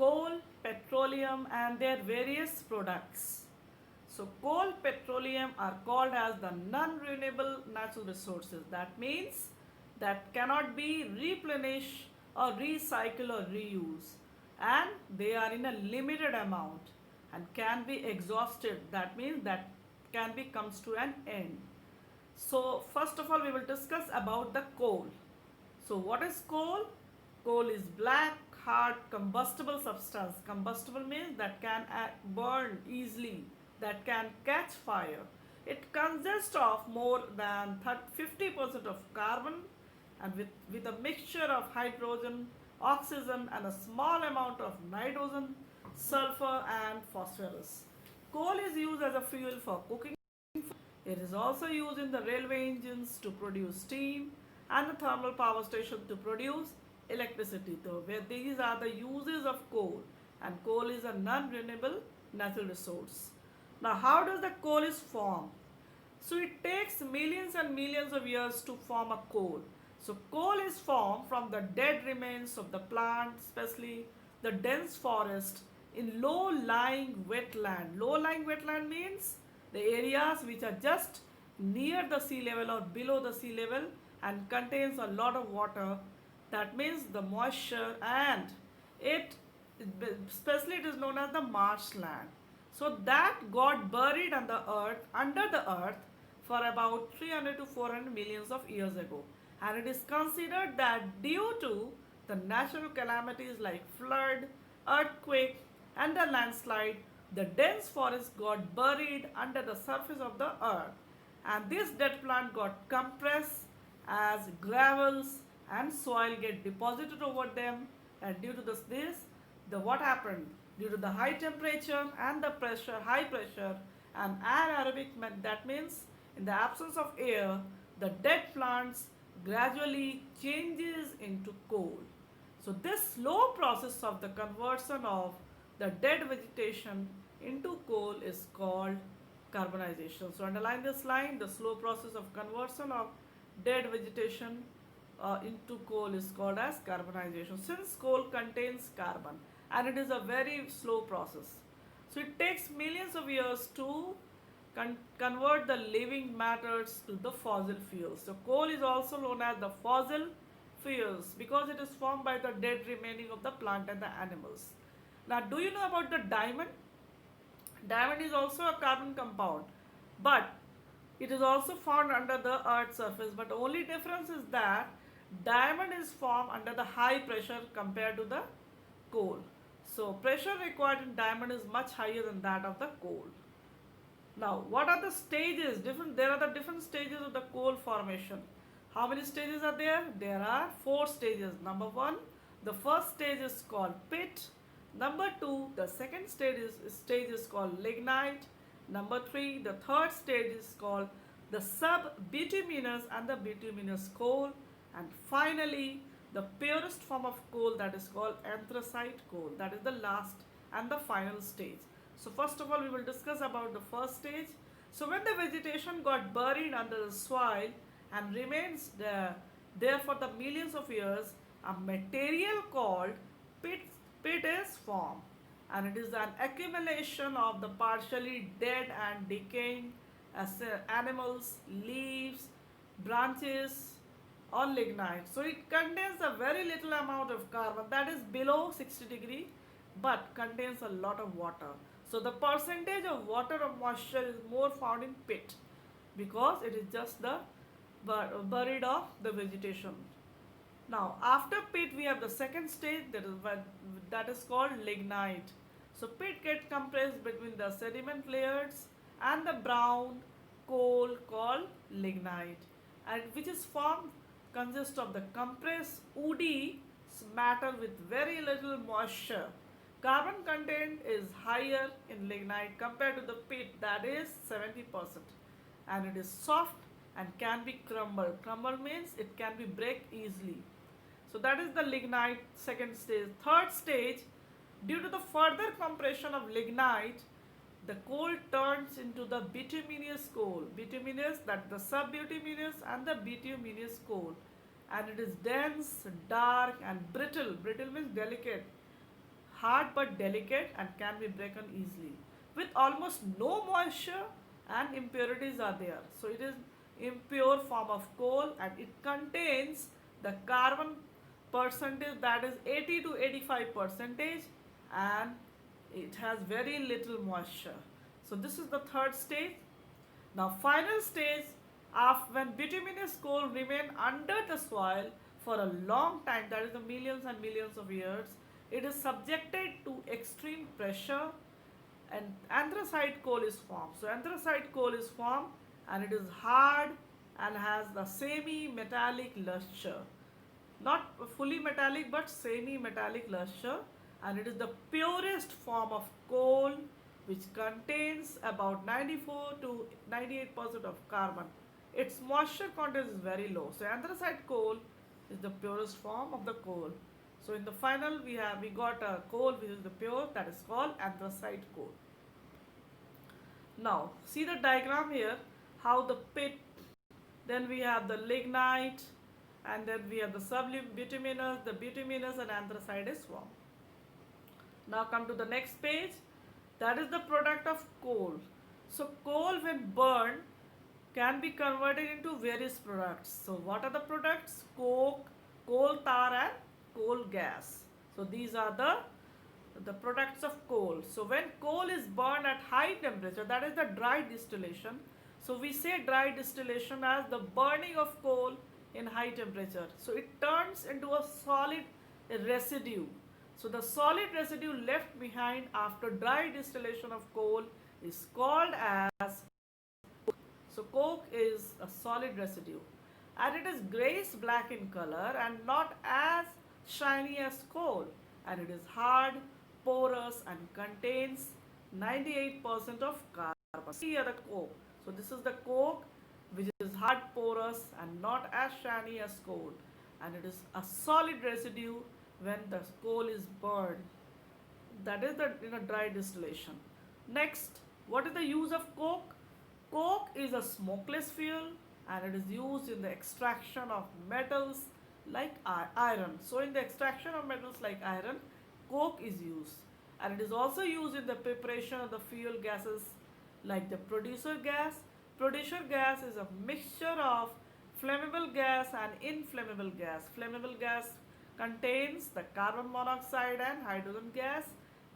coal, petroleum, and their various products. So, coal, petroleum are called as the non-renewable natural resources. That means that cannot be replenished or recycled or reused, and they are in a limited amount and can be exhausted. That means that can be comes to an end. So, first of all, we will discuss about the coal. So, what is coal? Coal is black, hard, combustible substance. Combustible means that can burn easily, that can catch fire. It consists of more than 50% of carbon and with a mixture of hydrogen, oxygen, and a small amount of nitrogen, sulfur, and phosphorus. Coal is used as a fuel for cooking. It is also used in the railway engines to produce steam and the thermal power station to produce electricity. So, where these are the uses of coal, and coal is a non-renewable natural resource. Now, how does the coal is formed? So, it takes millions and millions of years to form a coal. So, coal is formed from the dead remains of the plant, especially the dense forest in low-lying wetland. Low-lying wetland means the areas which are just near the sea level or below the sea level and contains a lot of water. That means the moisture, and it especially it is known as the marshland. So that got buried on the earth, under the earth, for about 300 to 400 millions of years ago, and it is considered that due to the natural calamities like flood, earthquake, and the landslide, the dense forest got buried under the surface of the earth, and this dead plant got compressed as gravels and soil get deposited over them, and due to this the what happened, due to the high temperature and the pressure, high pressure and anaerobic, that means in the absence of air, the dead plants gradually changes into coal. So this slow process of the conversion of the dead vegetation into coal is called carbonization. So underline this line, the slow process of conversion of dead vegetation into coal is called as carbonization, since coal contains carbon and it is a very slow process. So it takes millions of years to convert the living matters to the fossil fuels. So coal is also known as the fossil fuels because it is formed by the dead remaining of the plant and the animals. Now, do you know about the diamond? Diamond is also a carbon compound, but it is also found under the earth's surface. But the only difference is that diamond is formed under the high pressure compared to the coal. So pressure required in diamond is much higher than that of the coal. Now, what are the stages? There are the different stages of the coal formation. How many stages are there? There are 4 stages. Number 1, the first stage is called pit. Number 2, the second stage is called lignite. Number 3, the third stage is called the subbituminous and the bituminous coal. And finally, the purest form of coal, that is called anthracite coal. That is the last and the final stage. So first of all, we will discuss about the first stage. So when the vegetation got buried under the soil and remains there for the millions of years, a material called pit is formed, and it is an accumulation of the partially dead and decaying animals, leaves, branches, or lignite. So it contains a very little amount of carbon, that is below 60 degree, but contains a lot of water. So the percentage of water or moisture is more found in pit because it is just the buried of the vegetation. Now after pit we have the second stage, that is called lignite. So pit gets compressed between the sediment layers and the brown coal called lignite, and which is formed consists of the compressed woody matter with very little moisture. Carbon content is higher in lignite compared to the pit, that is 70%, and it is soft and can be crumbled. Crumble means it can be break easily. So that is the lignite second stage. Third stage, due to the further compression of lignite, the coal turns into the bituminous coal. Bituminous, that the subbituminous and the bituminous coal, and it is dense, dark, and brittle. Brittle means delicate, hard but delicate and can be broken easily. With almost no moisture and impurities are there. So it is impure form of coal and it contains the carbon percentage that is 80 to 85 percentage, and it has very little moisture. So this is the third stage. Now final stage of when bituminous coal remain under the soil for a long time, that is the millions and millions of years, it is subjected to extreme pressure and anthracite coal is formed. So anthracite coal is formed and it is hard and has the semi-metallic luster. Not fully metallic but semi-metallic luster, and it is the purest form of coal which contains about 94 to 98% of carbon. Its moisture content is very low. So anthracite coal is the purest form of the coal. So in the final we got a coal which is the pure, that is called anthracite coal. Now see the diagram here, how the pit, then we have the lignite, and then we have the subbituminous, the bituminous and anthracite is formed. Now come to the next page, that is the product of coal. So coal when burned can be converted into various products. So what are the products? Coke, coal tar and coal gas. So these are the products of coal. So when coal is burned at high temperature, that is the dry distillation. So we say dry distillation as the burning of coal in high temperature. So it turns into a solid residue. So the solid residue left behind after dry distillation of coal is called as, so coke is a solid residue and it is grayish black in color and not as shiny as coal, and it is hard, porous and contains 98% of carbon. See here the coke. So this is the coke which is hard, porous and not as shiny as coal, and it is a solid residue when the coal is burned. That is the dry distillation. Next, what is the use of coke? Coke is a smokeless fuel and it is used in the extraction of metals like iron. So in the extraction of metals like iron, coke is used, and it is also used in the preparation of the fuel gases like the producer gas. Producer gas is a mixture of flammable gas and inflammable gas. Flammable gas contains the carbon monoxide and hydrogen gas,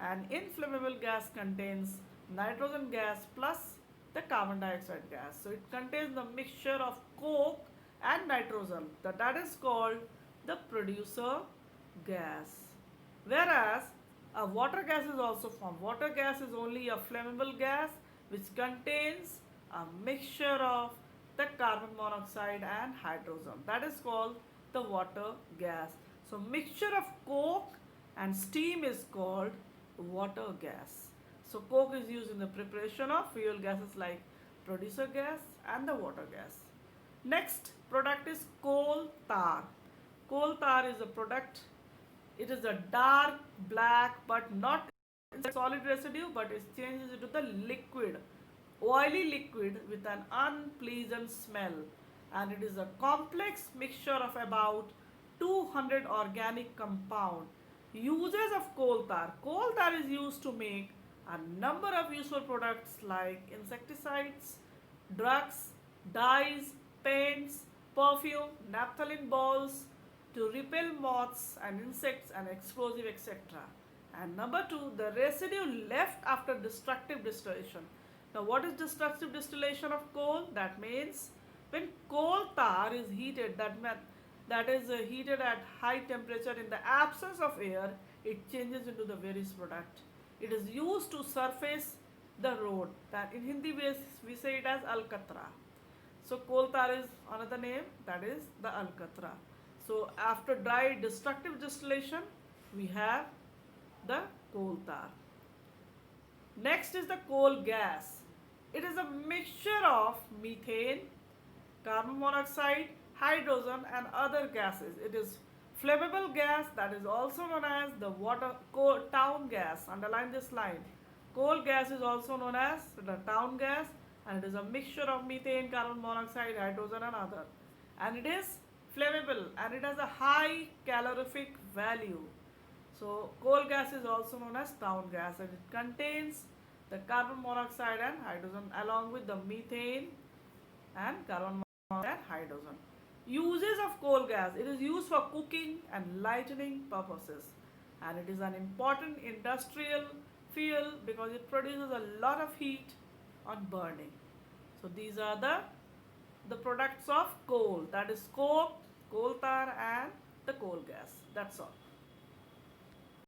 and inflammable gas contains nitrogen gas plus the carbon dioxide gas. So it contains the mixture of coke and nitrogen, that is called the producer gas. Whereas a water gas is also formed. Water gas is only a flammable gas which contains a mixture of the carbon monoxide and hydrogen, that is called the water gas. So mixture of coke and steam is called water gas. So coke is used in the preparation of fuel gases like producer gas and the water gas. Next product is coal tar. Coal tar is a product. It is a dark black but not solid residue, but it changes into the liquid, oily liquid with an unpleasant smell, and it is a complex mixture of about 200 organic compound. Uses of coal tar. Coal tar is used to make a number of useful products like insecticides, drugs, dyes, paints, perfume, naphthalene balls to repel moths and insects and explosive, etc. And number two, the residue left after destructive distillation. Now what is destructive distillation of coal? That means when coal tar is heated, that is heated at high temperature in the absence of air, it changes into the various product. It is used to surface the road. That in Hindi we say it as alcatra. So coal tar is another name, that is the alcatra. So after dry destructive distillation, we have the coal tar. Next is the coal gas. It is a mixture of methane, carbon monoxide, hydrogen and other gases. It is flammable gas, that is also known as the town gas. Underline this line. Coal gas is also known as the town gas, and it is a mixture of methane, carbon monoxide, hydrogen and other. And it is flammable and it has a high calorific value. So coal gas is also known as town gas, and it contains the carbon monoxide and hydrogen along with the methane and carbon monoxide and hydrogen. Uses of coal gas. It is used for cooking and lighting purposes, and it is an important industrial fuel because it produces a lot of heat on burning. So these are the products of coal, that is coke, coal tar and the coal gas. That's all.